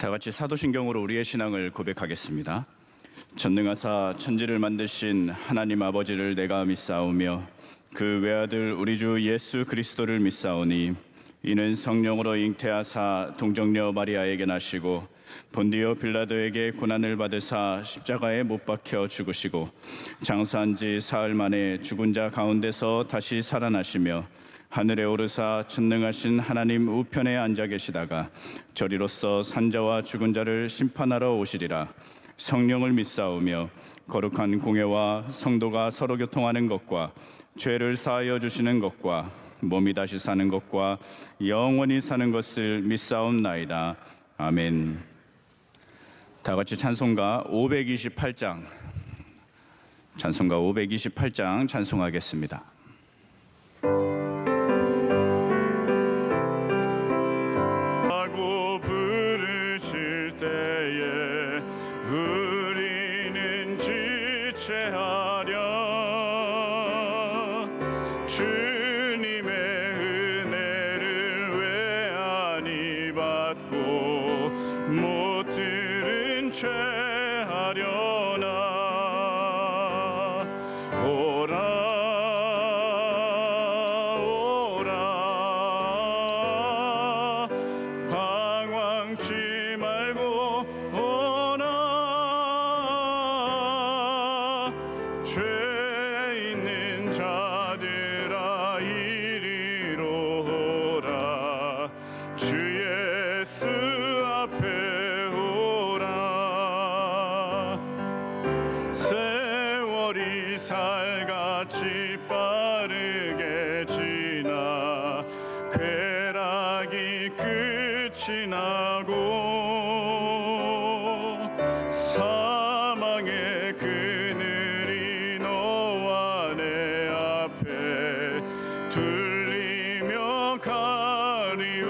다 같이 사도신경으로 우리의 신앙을 고백하겠습니다. 전능하사 천지를 만드신 하나님 아버지를 내가 믿사오며 그 외아들 우리 주 예수 그리스도를 믿사오니 이는 성령으로 잉태하사 동정녀 마리아에게 나시고 본디오 빌라도에게 고난을 받으사 십자가에 못 박혀 죽으시고 장사한 지 사흘 만에 죽은 자 가운데서 다시 살아나시며 하늘에 오르사 전능하신 하나님 우편에 앉아 계시다가 저리로서 산자와 죽은 자를 심판하러 오시리라. 성령을 믿사오며 거룩한 공회와 성도가 서로 교통하는 것과 죄를 사하여 주시는 것과 몸이 다시 사는 것과 영원히 사는 것을 믿사옵나이다. 아멘. 다 같이 찬송가 528장 찬송하겠습니다. 하고 부르실 때에 우리는 지체하려 주님의 은혜를 왜 아니 받고 못 들은 채 하려나. 세월이 살같이 빠르게 지나 쾌락이 끝이 나고 사망의 그늘이 너와 내 앞에 둘리며 가리우네.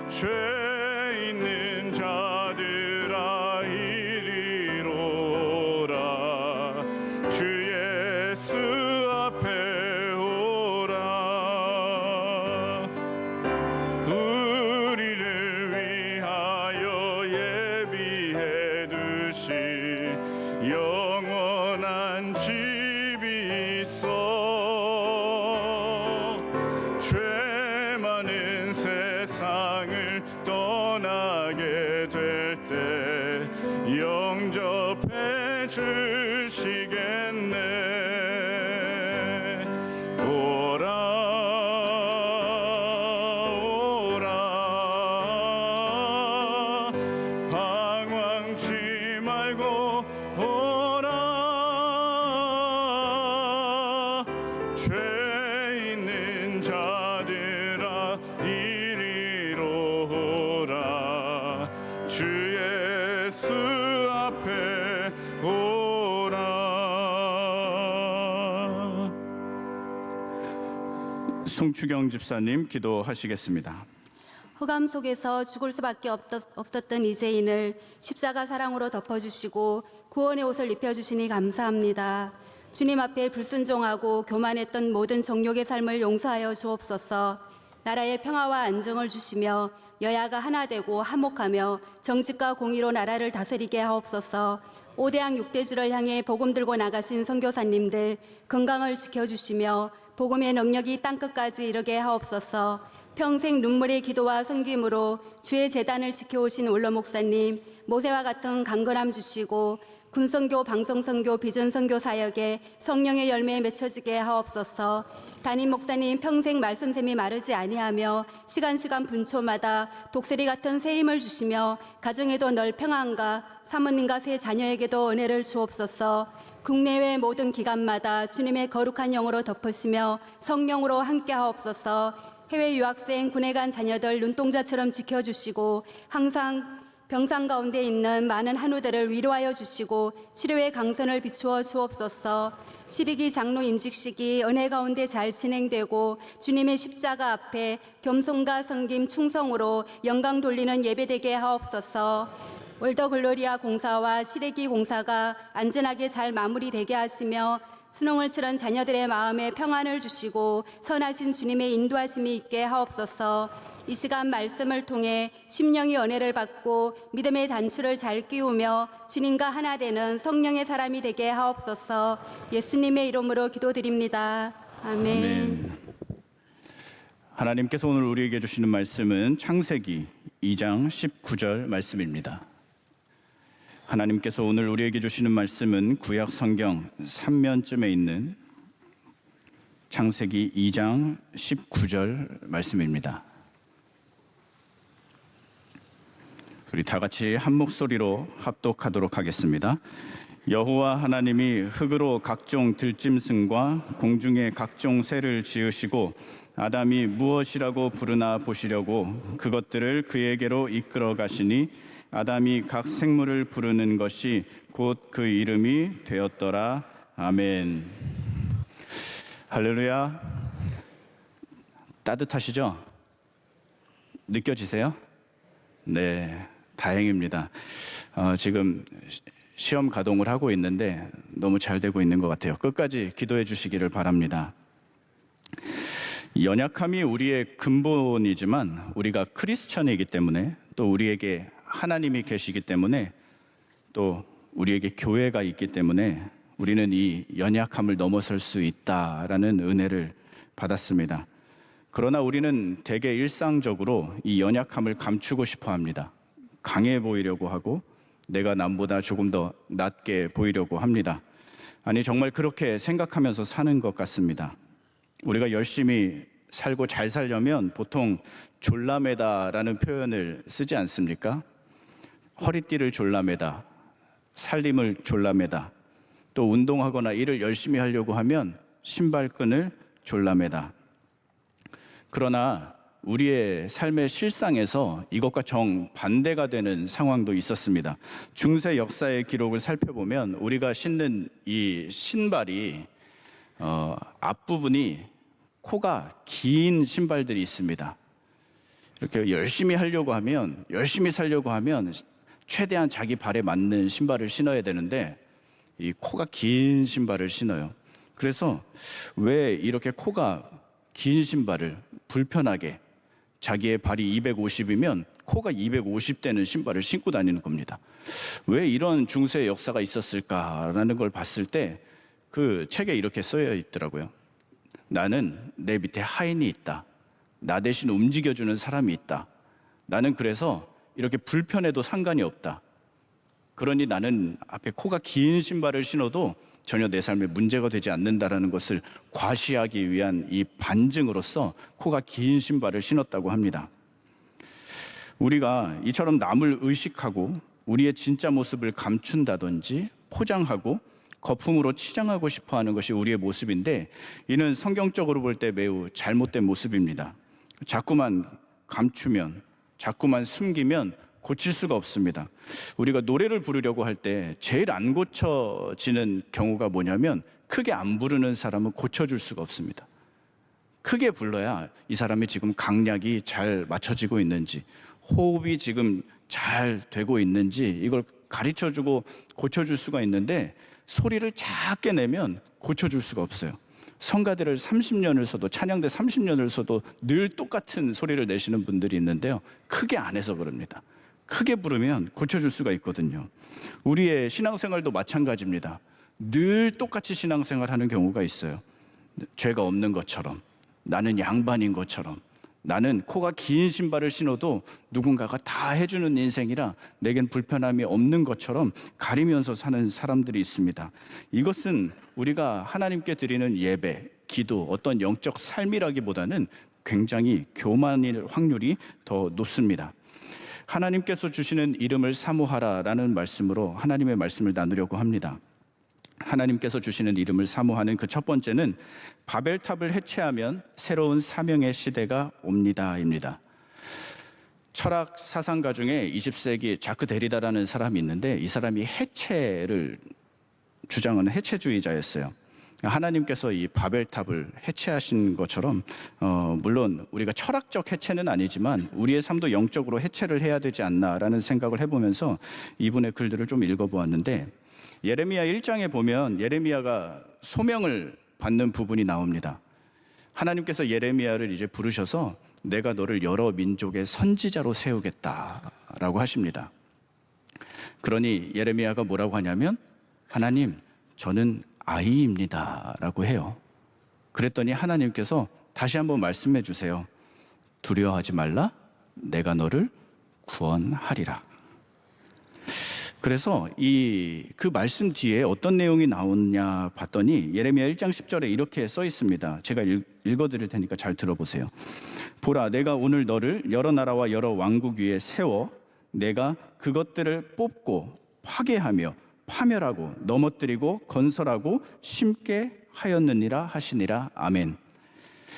죄 있는 자들아 이리로 오라. 주 예수 앞에 오라. 우리를 위하여 예비해 두신 영원한 집이 있어. 죄 많은 세상을 떠나게 될 때 영접해 주시겠네. 오라 오라 방황치 말고 오라. 죄 있는 자들아 이리로 오라. 주 예수 앞에 오라. 송추경 집사님 기도하시겠습니다. 흑암 속에서 죽을 수밖에 없었던 이재인을 십자가 사랑으로 덮어주시고 구원의 옷을 입혀주시니 감사합니다. 주님 앞에 불순종하고 교만했던 모든 정욕의 삶을 용서하여 주옵소서. 나라의 평화와 안정을 주시며 여야가 하나 되고 화목하며 정직과 공의로 나라를 다스리게 하옵소서. 5대양 6대주를 향해 복음 들고 나가신 선교사님들 건강을 지켜주시며 복음의 능력이 땅끝까지 이르게 하옵소서. 평생 눈물의 기도와 섬김으로 주의 재단을 지켜오신 원로 목사님 모세와 같은 강건함 주시고 군선교, 방송선교, 비전선교 사역에 성령의 열매에 맺혀지게 하옵소서. 담임 목사님 평생 말씀샘이 마르지 아니하며 시간 분초마다 독수리 같은 새 힘을 주시며 가정에도 늘 평안과 사모님과 새 자녀에게도 은혜를 주옵소서. 국내외 모든 기관마다 주님의 거룩한 영으로 덮으시며 성령으로 함께 하옵소서. 해외 유학생, 군에 간 자녀들 눈동자처럼 지켜주시고 항상 병상 가운데 있는 많은 한우들을 위로하여 주시고 치료의 강선을 비추어 주옵소서. 12기 장로 임직식이 은혜 가운데 잘 진행되고 주님의 십자가 앞에 겸손과 섬김 충성으로 영광 돌리는 예배되게 하옵소서. 월더 글로리아 공사와 시래기 공사가 안전하게 잘 마무리되게 하시며 수능을 치른 자녀들의 마음에 평안을 주시고 선하신 주님의 인도하심이 있게 하옵소서. 이 시간 말씀을 통해 심령이 은혜를 받고 믿음의 단추를 잘 끼우며 주님과 하나 되는 성령의 사람이 되게 하옵소서. 예수님의 이름으로 기도드립니다. 아멘. 하나님께서 오늘 우리에게 주시는 말씀은 창세기 2장 19절 말씀입니다. 하나님께서 오늘 우리에게 주시는 말씀은 구약 성경 3면쯤에 있는 창세기 2장 19절 말씀입니다. 우리 다 같이 한 목소리로 합독하도록 하겠습니다. 여호와 하나님이 흙으로 각종 들짐승과 공중의 각종 새를 지으시고 아담이 무엇이라고 부르나 보시려고 그것들을 그에게로 이끌어 가시니 아담이 각 생물을 부르는 것이 곧 그 이름이 되었더라. 아멘. 할렐루야. 따뜻하시죠? 느껴지세요? 네, 다행입니다. 지금 시험 가동을 하고 있는데 너무 잘 되고 있는 것 같아요. 끝까지 기도해 주시기를 바랍니다. 연약함이 우리의 근본이지만 우리가 크리스천이기 때문에 또 우리에게 하나님이 계시기 때문에 또 우리에게 교회가 있기 때문에 우리는 이 연약함을 넘어설 수 있다라는 은혜를 받았습니다. 그러나 우리는 대개 일상적으로 이 연약함을 감추고 싶어 합니다. 강해 보이려고 하고 내가 남보다 조금 더 낮게 보이려고 합니다. 아니, 정말 그렇게 생각하면서 사는 것 같습니다. 우리가 열심히 살고 잘 살려면 보통 졸라매다라는 표현을 쓰지 않습니까? 허리띠를 졸라매다, 살림을 졸라매다, 또 운동하거나 일을 열심히 하려고 하면 신발끈을 졸라매다. 그러나 우리의 삶의 실상에서 이것과 정반대가 되는 상황도 있었습니다. 중세 역사의 기록을 살펴보면 우리가 신는 이 신발이 앞부분이 코가 긴 신발들이 있습니다. 이렇게 열심히 하려고 하면, 열심히 살려고 하면 최대한 자기 발에 맞는 신발을 신어야 되는데 이 코가 긴 신발을 신어요. 그래서 왜 이렇게 코가 긴 신발을 불편하게, 자기의 발이 250이면 코가 250되는 신발을 신고 다니는 겁니다. 왜 이런 중세의 역사가 있었을까라는 걸 봤을 때 그 책에 이렇게 써져 있더라고요. 나는 내 밑에 하인이 있다. 나 대신 움직여주는 사람이 있다. 나는 그래서 이렇게 불편해도 상관이 없다. 그러니 나는 앞에 코가 긴 신발을 신어도 전혀 내 삶에 문제가 되지 않는다라는 것을 과시하기 위한 이 반증으로서 코가 긴 신발을 신었다고 합니다. 우리가 이처럼 남을 의식하고 우리의 진짜 모습을 감춘다든지 포장하고 거품으로 치장하고 싶어하는 것이 우리의 모습인데 이는 성경적으로 볼 때 매우 잘못된 모습입니다. 자꾸만 감추면, 자꾸만 숨기면 고칠 수가 없습니다. 우리가 노래를 부르려고 할 때 제일 안 고쳐지는 경우가 뭐냐면 크게 안 부르는 사람은 고쳐줄 수가 없습니다. 크게 불러야 이 사람이 지금 강약이 잘 맞춰지고 있는지, 호흡이 지금 잘 되고 있는지 이걸 가르쳐주고 고쳐줄 수가 있는데 소리를 작게 내면 고쳐줄 수가 없어요. 성가대를 30년을 써도, 찬양대 30년을 써도 늘 똑같은 소리를 내시는 분들이 있는데요, 크게 안 해서 그럽니다. 크게 부르면 고쳐줄 수가 있거든요. 우리의 신앙생활도 마찬가지입니다. 늘 똑같이 신앙생활하는 경우가 있어요. 죄가 없는 것처럼, 나는 양반인 것처럼, 나는 코가 긴 신발을 신어도 누군가가 다 해주는 인생이라 내겐 불편함이 없는 것처럼 가리면서 사는 사람들이 있습니다. 이것은 우리가 하나님께 드리는 예배, 기도, 어떤 영적 삶이라기보다는 굉장히 교만일 확률이 더 높습니다. 하나님께서 주시는 이름을 사모하라라는 말씀으로 하나님의 말씀을 나누려고 합니다. 하나님께서 주시는 이름을 사모하는 그 첫 번째는 바벨탑을 해체하면 새로운 사명의 시대가 옵니다입니다. 철학 사상가 중에 20세기 자크 데리다라는 사람이 있는데 이 사람이 해체를 주장하는 해체주의자였어요. 하나님께서 이 바벨탑을 해체하신 것처럼 물론 우리가 철학적 해체는 아니지만 우리의 삶도 영적으로 해체를 해야 되지 않나라는 생각을 해보면서 이분의 글들을 좀 읽어보았는데 예레미야 1장에 보면 예레미야가 소명을 받는 부분이 나옵니다. 하나님께서 예레미야를 이제 부르셔서 내가 너를 여러 민족의 선지자로 세우겠다라고 하십니다. 그러니 예레미야가 뭐라고 하냐면 하나님 저는 아이입니다 라고 해요. 그랬더니 하나님께서 다시 한번 말씀해 주세요. 두려워하지 말라 내가 너를 구원하리라. 그래서 그 말씀 뒤에 어떤 내용이 나오냐 봤더니 예레미야 1장 10절에 이렇게 써 있습니다. 제가 읽어드릴 테니까 잘 들어보세요. 보라 내가 오늘 너를 여러 나라와 여러 왕국 위에 세워 내가 그것들을 뽑고 파괴하며 파멸하고 넘어뜨리고 건설하고 심게 하였느니라 하시니라. 아멘.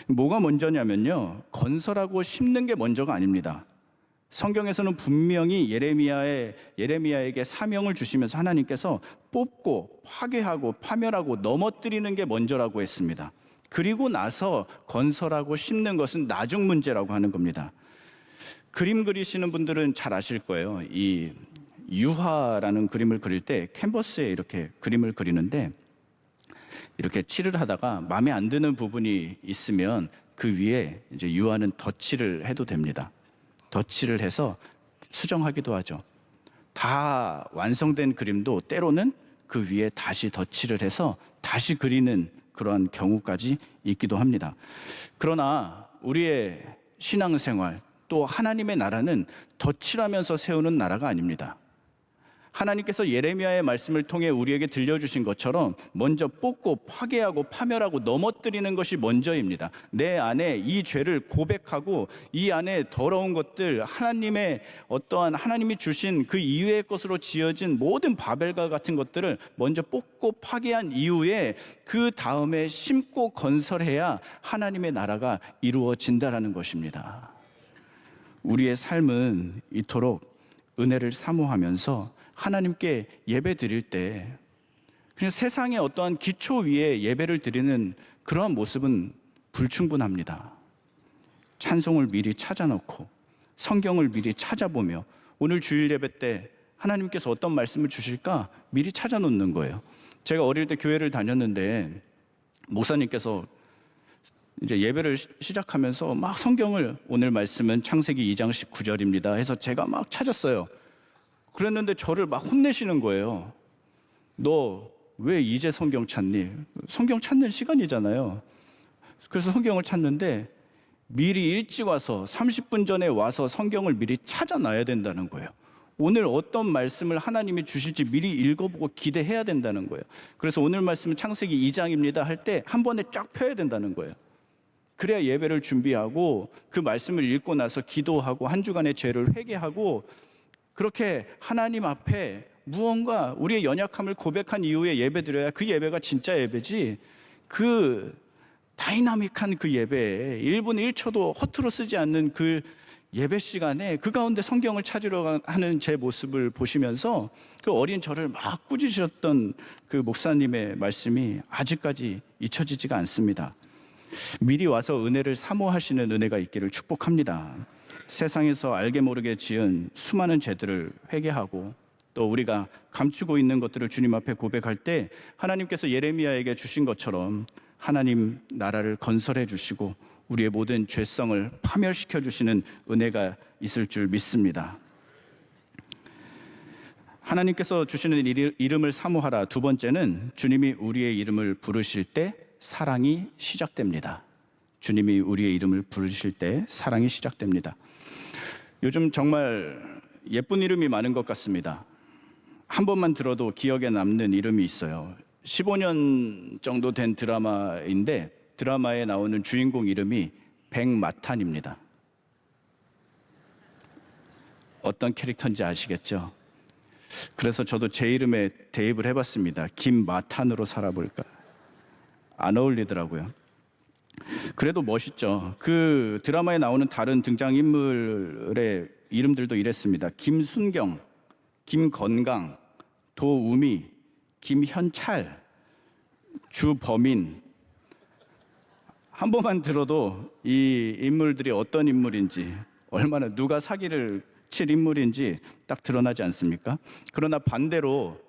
뭐가 먼저냐면요, 건설하고 심는 게 먼저가 아닙니다. 성경에서는 분명히 예레미야에게 사명을 주시면서 하나님께서 뽑고 파괴하고 파멸하고 넘어뜨리는 게 먼저라고 했습니다. 그리고 나서 건설하고 심는 것은 나중 문제라고 하는 겁니다. 그림 그리시는 분들은 잘 아실 거예요. 이 유화라는 그림을 그릴 때 캔버스에 이렇게 그림을 그리는데 이렇게 칠을 하다가 마음에 안 드는 부분이 있으면 그 위에 이제 유화는 덧칠을 해도 됩니다. 덧칠을 해서 수정하기도 하죠. 다 완성된 그림도 때로는 그 위에 다시 덧칠을 해서 다시 그리는 그러한 경우까지 있기도 합니다. 그러나 우리의 신앙생활 또 하나님의 나라는 덧칠하면서 세우는 나라가 아닙니다. 하나님께서 예레미야의 말씀을 통해 우리에게 들려주신 것처럼 먼저 뽑고 파괴하고 파멸하고 넘어뜨리는 것이 먼저입니다. 내 안에 이 죄를 고백하고 이 안에 더러운 것들, 하나님이 주신 그 이외의 것으로 지어진 모든 바벨과 같은 것들을 먼저 뽑고 파괴한 이후에 그 다음에 심고 건설해야 하나님의 나라가 이루어진다라는 것입니다. 우리의 삶은 이토록 은혜를 사모하면서 하나님께 예배 드릴 때 그냥 세상의 어떠한 기초 위에 예배를 드리는 그러한 모습은 불충분합니다. 찬송을 미리 찾아놓고 성경을 미리 찾아보며 오늘 주일 예배 때 하나님께서 어떤 말씀을 주실까 미리 찾아놓는 거예요. 제가 어릴 때 교회를 다녔는데 목사님께서 이제 예배를 시작하면서 막 성경을 오늘 말씀은 창세기 2장 19절입니다 해서 제가 막 찾았어요. 그랬는데 저를 막 혼내시는 거예요. 너 왜 이제 성경 찾니? 성경 찾는 시간이잖아요. 그래서 성경을 찾는데 미리 일찍 와서 30분 전에 와서 성경을 미리 찾아놔야 된다는 거예요. 오늘 어떤 말씀을 하나님이 주실지 미리 읽어보고 기대해야 된다는 거예요. 그래서 오늘 말씀은 창세기 2장입니다 할 때 한 번에 쫙 펴야 된다는 거예요. 그래야 예배를 준비하고 그 말씀을 읽고 나서 기도하고 한 주간의 죄를 회개하고 그렇게 하나님 앞에 무언가 우리의 연약함을 고백한 이후에 예배드려야 그 예배가 진짜 예배지, 그 다이나믹한 그 예배 1분 1초도 허투루 쓰지 않는 그 예배 시간에 그 가운데 성경을 찾으러 하는 제 모습을 보시면서 그 어린 저를 막 꾸짖으셨던 그 목사님의 말씀이 아직까지 잊혀지지가 않습니다. 미리 와서 은혜를 사모하시는 은혜가 있기를 축복합니다. 세상에서 알게 모르게 지은 수많은 죄들을 회개하고 또 우리가 감추고 있는 것들을 주님 앞에 고백할 때 하나님께서 예레미야에게 주신 것처럼 하나님 나라를 건설해 주시고 우리의 모든 죄성을 파멸시켜 주시는 은혜가 있을 줄 믿습니다. 하나님께서 주시는 이름을 사모하라. 두 번째는 주님이 우리의 이름을 부르실 때 사랑이 시작됩니다. 주님이 우리의 이름을 부르실 때 사랑이 시작됩니다. 요즘 정말 예쁜 이름이 많은 것 같습니다. 한 번만 들어도 기억에 남는 이름이 있어요. 15년 정도 된 드라마인데 드라마에 나오는 주인공 이름이 백마탄입니다. 어떤 캐릭터인지 아시겠죠? 그래서 저도 제 이름에 대입을 해봤습니다. 김마탄으로 살아볼까? 안 어울리더라고요. 그래도 멋있죠. 그 드라마에 나오는 다른 등장인물의 이름들도 이랬습니다. 김순경, 김건강, 도우미, 김현찰, 주범인. 한 번만 들어도 이 인물들이 어떤 인물인지, 얼마나 누가 사기를 칠 인물인지 딱 드러나지 않습니까? 그러나 반대로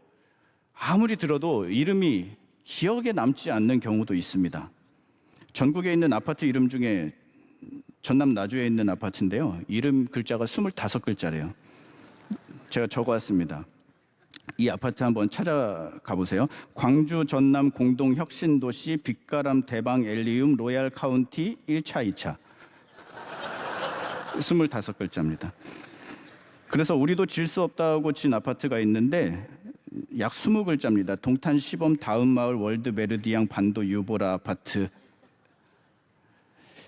아무리 들어도 이름이 기억에 남지 않는 경우도 있습니다. 전국에 있는 아파트 이름 중에 전남 나주에 있는 아파트인데요. 이름 글자가 25글자래요. 제가 적어왔습니다. 이 아파트 한번 찾아가 보세요. 광주 전남 공동 혁신도시 빛가람 대방 엘리움 로얄 카운티 1차 2차 25글자입니다. 그래서 우리도 질 수 없다고 진 아파트가 있는데 약 20글자입니다. 동탄 시범 다음 마을 월드 메르디앙 반도 유보라 아파트.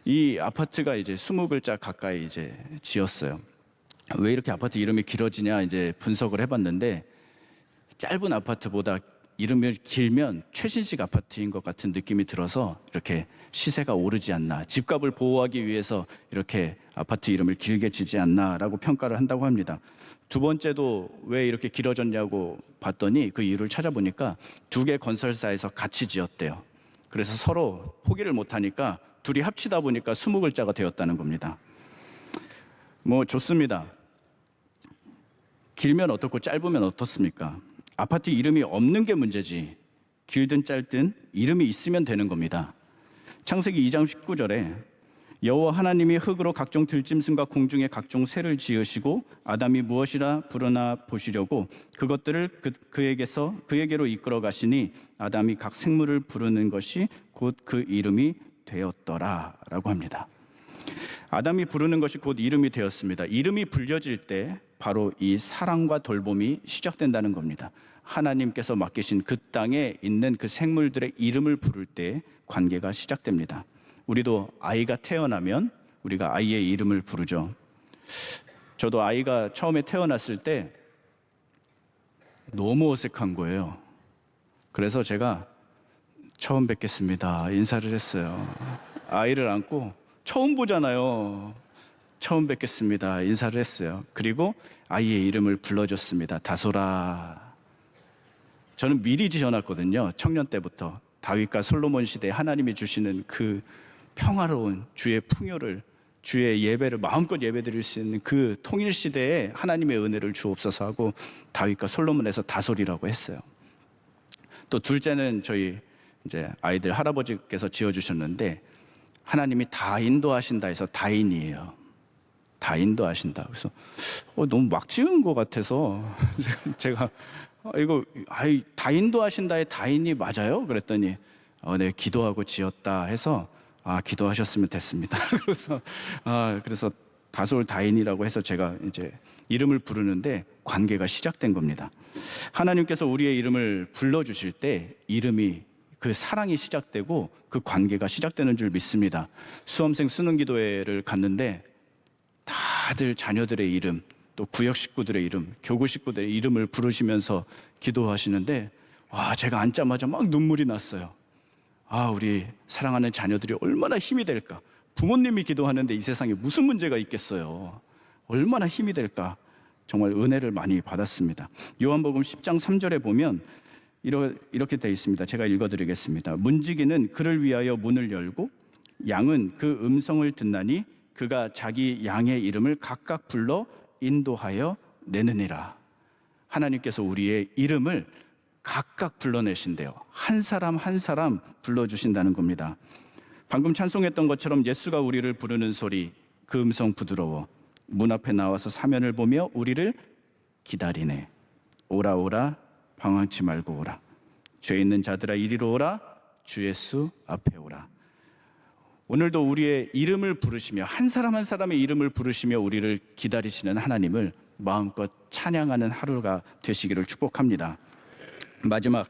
이 아파트가 이제 20글자 가까이 이제 지었어요. 왜 이렇게 아파트 이름이 길어지냐 이제 분석을 해봤는데 짧은 아파트보다 이름이 길면 최신식 아파트인 것 같은 느낌이 들어서 이렇게 시세가 오르지 않나, 집값을 보호하기 위해서 이렇게 아파트 이름을 길게 지지 않나라고 평가를 한다고 합니다. 두 번째도 왜 이렇게 길어졌냐고 봤더니 그 이유를 찾아보니까 두 개 건설사에서 같이 지었대요. 그래서 서로 포기를 못하니까 둘이 합치다 보니까 20글자가 되었다는 겁니다. 뭐 좋습니다. 길면 어떻고 짧으면 어떻습니까? 아파트 이름이 없는 게 문제지 길든 짧든 이름이 있으면 되는 겁니다. 창세기 2장 19절에 여호와 하나님이 흙으로 각종 들짐승과 공중의 각종 새를 지으시고 아담이 무엇이라 부르나 보시려고 그것들을 그에게로 이끌어 가시니 아담이 각 생물을 부르는 것이 곧 그 이름이 되었더라라고 합니다. 아담이 부르는 것이 곧 이름이 되었습니다. 이름이 불려질 때 바로 이 사랑과 돌봄이 시작된다는 겁니다. 하나님께서 맡기신 그 땅에 있는 그 생물들의 이름을 부를 때 관계가 시작됩니다. 우리도 아이가 태어나면 우리가 아이의 이름을 부르죠. 저도 아이가 처음에 태어났을 때 너무 어색한 거예요. 그래서 제가 처음 뵙겠습니다 인사를 했어요. 아이를 안고 처음 보잖아요. 처음 뵙겠습니다 인사를 했어요. 그리고 아이의 이름을 불러줬습니다. 다솔아. 저는 미리 지어놨거든요. 청년 때부터 다윗과 솔로몬 시대에 하나님이 주시는 그 평화로운 주의 풍요를, 주의 예배를 마음껏 예배드릴 수 있는 그 통일 시대에 하나님의 은혜를 주옵소서 하고 다윗과 솔로몬에서 다솔이라고 했어요. 또 둘째는 저희 이제 아이들 할아버지께서 지어주셨는데 하나님이 다 인도하신다 해서 다인이에요. 다 인도하신다. 그래서 너무 막 지은 것 같아서 제가 이거 다 인도하신다의 다인이 맞아요? 그랬더니 네, 기도하고 지었다 해서 기도하셨으면 됐습니다. 그래서 다솔 다인이라고 해서 제가 이제 이름을 부르는데 관계가 시작된 겁니다. 하나님께서 우리의 이름을 불러주실 때 이름이 그 사랑이 시작되고 그 관계가 시작되는 줄 믿습니다. 수험생 수능기도회를 갔는데 다들 자녀들의 이름, 또 구역 식구들의 이름, 교구 식구들의 이름을 부르시면서 기도하시는데 제가 앉자마자 막 눈물이 났어요. 우리 사랑하는 자녀들이 얼마나 힘이 될까. 부모님이 기도하는데 이 세상에 무슨 문제가 있겠어요. 얼마나 힘이 될까. 정말 은혜를 많이 받았습니다. 요한복음 10장 3절에 보면 이렇게 되어 있습니다. 제가 읽어드리겠습니다. 문지기는 그를 위하여 문을 열고 양은 그 음성을 듣나니 그가 자기 양의 이름을 각각 불러 인도하여 내느니라. 하나님께서 우리의 이름을 각각 불러내신대요. 한 사람 한 사람 불러주신다는 겁니다. 방금 찬송했던 것처럼 예수가 우리를 부르는 소리, 그 음성 부드러워. 문 앞에 나와서 사면을 보며 우리를 기다리네. 오라 오라 방황치 말고 오라. 죄 있는 자들아 이리로 오라. 주 예수 앞에 오라. 오늘도 우리의 이름을 부르시며 한 사람 한 사람의 이름을 부르시며 우리를 기다리시는 하나님을 마음껏 찬양하는 하루가 되시기를 축복합니다. 마지막,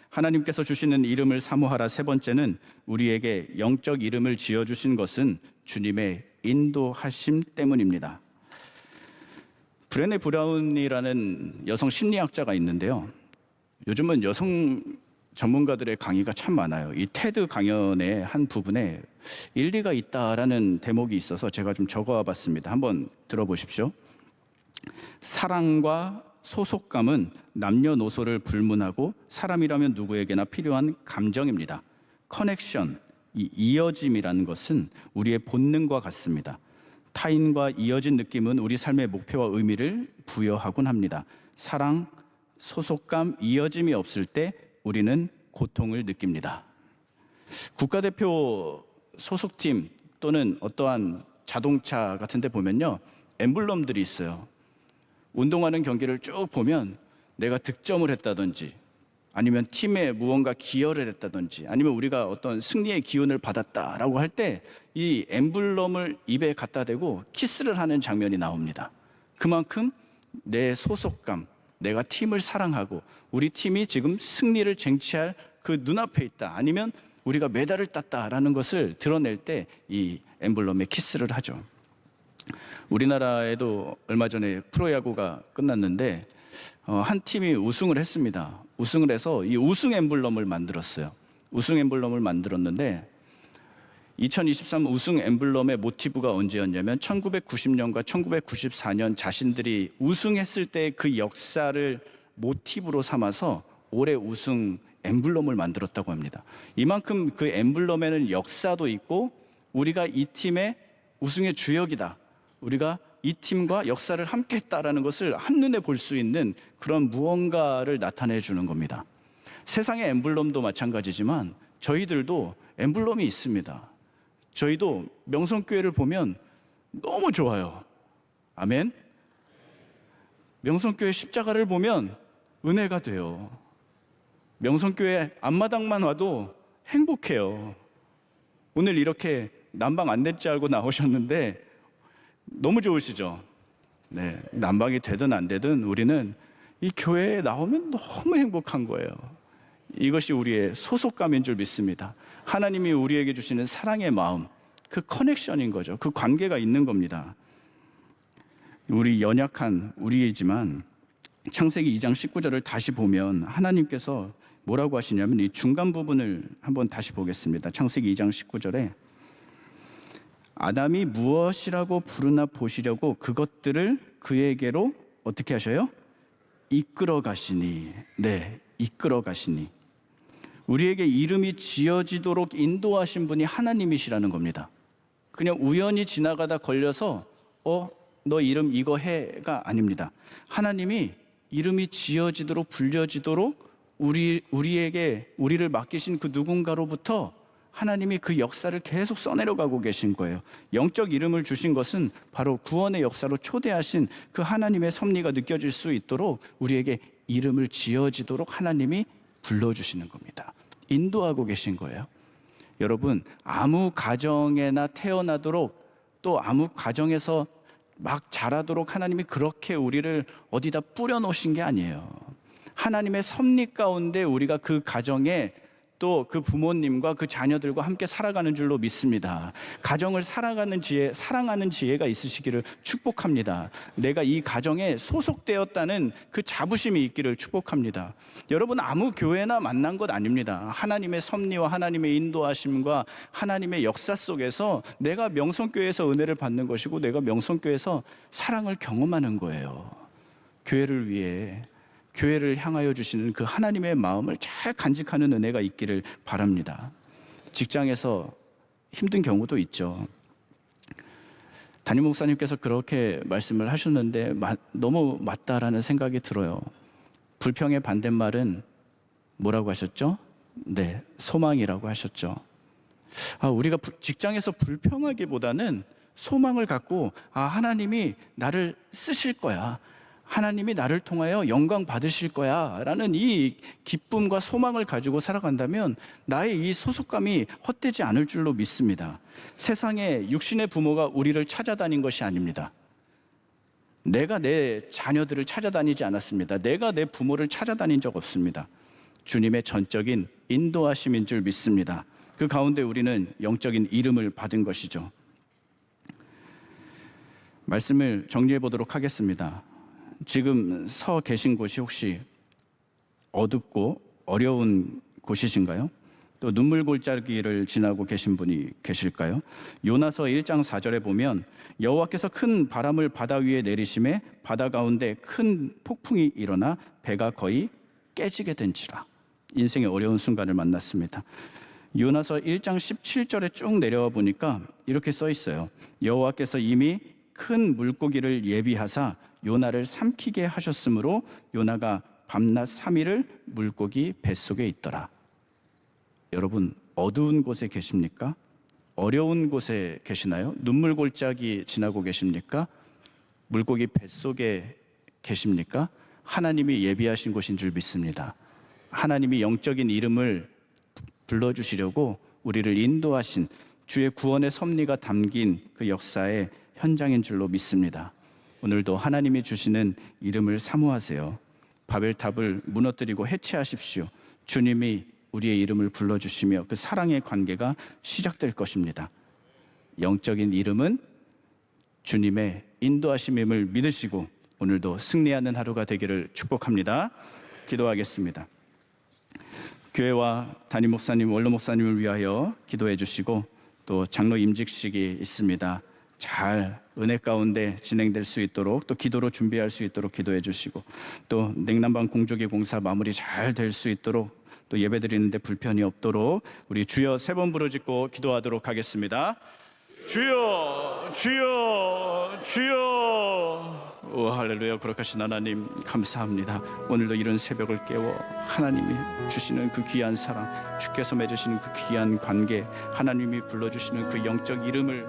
하나님께서 주시는 이름을 사모하라. 세 번째는 우리에게 영적 이름을 지어주신 것은 주님의 인도하심 때문입니다. 브레네 브라운이라는 여성 심리학자가 있는데요. 요즘은 여성 전문가들의 강의가 참 많아요. 이 테드 강연의 한 부분에 일리가 있다라는 대목이 있어서 제가 좀 적어와 봤습니다. 한번 들어보십시오. 사랑과 소속감은 남녀노소를 불문하고 사람이라면 누구에게나 필요한 감정입니다. 커넥션, 이 이어짐이라는 것은 우리의 본능과 같습니다. 타인과 이어진 느낌은 우리 삶의 목표와 의미를 부여하곤 합니다. 사랑, 소속감, 이어짐이 없을 때 우리는 고통을 느낍니다. 국가대표 소속팀 또는 어떠한 자동차 같은 데 보면요, 엠블럼들이 있어요. 운동하는 경기를 쭉 보면 내가 득점을 했다든지 아니면 팀에 무언가 기여를 했다든지 아니면 우리가 어떤 승리의 기운을 받았다라고 할 때 이 엠블럼을 입에 갖다 대고 키스를 하는 장면이 나옵니다. 그만큼 내 소속감, 내가 팀을 사랑하고 우리 팀이 지금 승리를 쟁취할 그 눈앞에 있다, 아니면 우리가 메달을 땄다라는 것을 드러낼 때 이 엠블럼에 키스를 하죠. 우리나라에도 얼마 전에 프로야구가 끝났는데 한 팀이 우승을 했습니다. 우승을 해서 이 우승 엠블럼을 만들었어요. 우승 엠블럼을 만들었는데 2023 우승 엠블럼의 모티브가 언제였냐면 1990년과 1994년 자신들이 우승했을 때 그 역사를 모티브로 삼아서 올해 우승 엠블럼을 만들었다고 합니다. 이만큼 그 엠블럼에는 역사도 있고 우리가 이 팀의 우승의 주역이다, 우리가 이 팀과 역사를 함께 했다라는 것을 한눈에 볼 수 있는 그런 무언가를 나타내 주는 겁니다. 세상의 엠블럼도 마찬가지지만 저희들도 엠블럼이 있습니다. 저희도 명성교회를 보면 너무 좋아요. 아멘. 명성교회 십자가를 보면 은혜가 돼요. 명성교회 앞마당만 와도 행복해요. 오늘 이렇게 난방 안 될 줄 알고 나오셨는데 너무 좋으시죠? 네, 난방이 되든 안 되든 우리는 이 교회에 나오면 너무 행복한 거예요. 이것이 우리의 소속감인 줄 믿습니다. 하나님이 우리에게 주시는 사랑의 마음, 그 커넥션인 거죠. 그 관계가 있는 겁니다. 우리 연약한 우리이지만 창세기 2장 19절을 다시 보면 하나님께서 뭐라고 하시냐면 이 중간 부분을 한번 다시 보겠습니다. 창세기 2장 19절에 아담이 무엇이라고 부르나 보시려고 그것들을 그에게로 어떻게 하셔요? 이끌어 가시니. 네, 이끌어 가시니. 우리에게 이름이 지어지도록 인도하신 분이 하나님이시라는 겁니다. 그냥 우연히 지나가다 걸려서 너 이름 이거 해가 아닙니다. 하나님이 이름이 지어지도록 불려지도록 우리를 맡기신 그 누군가로부터 하나님이 그 역사를 계속 써내려가고 계신 거예요. 영적 이름을 주신 것은 바로 구원의 역사로 초대하신 그 하나님의 섭리가 느껴질 수 있도록 우리에게 이름을 지어지도록 하나님이 불러주시는 겁니다. 인도하고 계신 거예요. 여러분, 아무 가정에나 태어나도록 또 아무 가정에서 막 자라도록 하나님이 그렇게 우리를 어디다 뿌려놓으신 게 아니에요. 하나님의 섭리 가운데 우리가 그 가정에 또 그 부모님과 그 자녀들과 함께 살아가는 줄로 믿습니다. 가정을 사랑하는 지혜가 있으시기를 축복합니다. 내가 이 가정에 소속되었다는 그 자부심이 있기를 축복합니다. 여러분, 아무 교회나 만난 것 아닙니다. 하나님의 섭리와 하나님의 인도하심과 하나님의 역사 속에서 내가 명성교회에서 은혜를 받는 것이고 내가 명성교회에서 사랑을 경험하는 거예요. 교회를 위해, 교회를 향하여 주시는 그 하나님의 마음을 잘 간직하는 은혜가 있기를 바랍니다. 직장에서 힘든 경우도 있죠. 담임 목사님께서 그렇게 말씀을 하셨는데 너무 맞다라는 생각이 들어요. 불평의 반대말은 뭐라고 하셨죠? 네, 소망이라고 하셨죠. 우리가 직장에서 불평하기보다는 소망을 갖고 하나님이 나를 쓰실 거야, 하나님이 나를 통하여 영광 받으실 거야 라는 이 기쁨과 소망을 가지고 살아간다면 나의 이 소속감이 헛되지 않을 줄로 믿습니다. 세상에 육신의 부모가 우리를 찾아다닌 것이 아닙니다. 내가 내 자녀들을 찾아다니지 않았습니다. 내가 내 부모를 찾아다닌 적 없습니다. 주님의 전적인 인도하심인 줄 믿습니다. 그 가운데 우리는 영적인 이름을 받은 것이죠. 말씀을 정리해 보도록 하겠습니다. 지금 서 계신 곳이 혹시 어둡고 어려운 곳이신가요? 또 눈물 골짜기를 지나고 계신 분이 계실까요? 요나서 1장 4절에 보면 여호와께서 큰 바람을 바다 위에 내리심에 바다 가운데 큰 폭풍이 일어나 배가 거의 깨지게 된지라. 인생의 어려운 순간을 만났습니다. 요나서 1장 17절에 쭉 내려와 보니까 이렇게 써 있어요. 여호와께서 이미 큰 물고기를 예비하사 요나를 삼키게 하셨으므로 요나가 밤낮 3일을 물고기 뱃속에 있더라. 여러분, 어두운 곳에 계십니까? 어려운 곳에 계시나요? 눈물 골짜기 지나고 계십니까? 물고기 뱃속에 계십니까? 하나님이 예비하신 곳인 줄 믿습니다. 하나님이 영적인 이름을 불러주시려고 우리를 인도하신 주의 구원의 섭리가 담긴 그 역사의 현장인 줄로 믿습니다. 오늘도 하나님이 주시는 이름을 사모하세요. 바벨탑을 무너뜨리고 해체하십시오. 주님이 우리의 이름을 불러주시며 그 사랑의 관계가 시작될 것입니다. 영적인 이름은 주님의 인도하심임을 믿으시고 오늘도 승리하는 하루가 되기를 축복합니다. 기도하겠습니다. 교회와 담임 목사님, 원로 목사님을 위하여 기도해 주시고 또 장로 임직식이 있습니다. 잘 은혜 가운데 진행될 수 있도록 또 기도로 준비할 수 있도록 기도해 주시고 또 냉난방 공조기 공사 마무리 잘 될 수 있도록 또 예배드리는데 불편이 없도록 우리 주여 3번 부르짖고 기도하도록 하겠습니다. 주여 주여 주여. 오 할렐루야. 거룩하신 하나님 감사합니다. 오늘도 이런 새벽을 깨워 하나님이 주시는 그 귀한 사랑, 주께서 맺으시는 그 귀한 관계, 하나님이 불러주시는 그 영적 이름을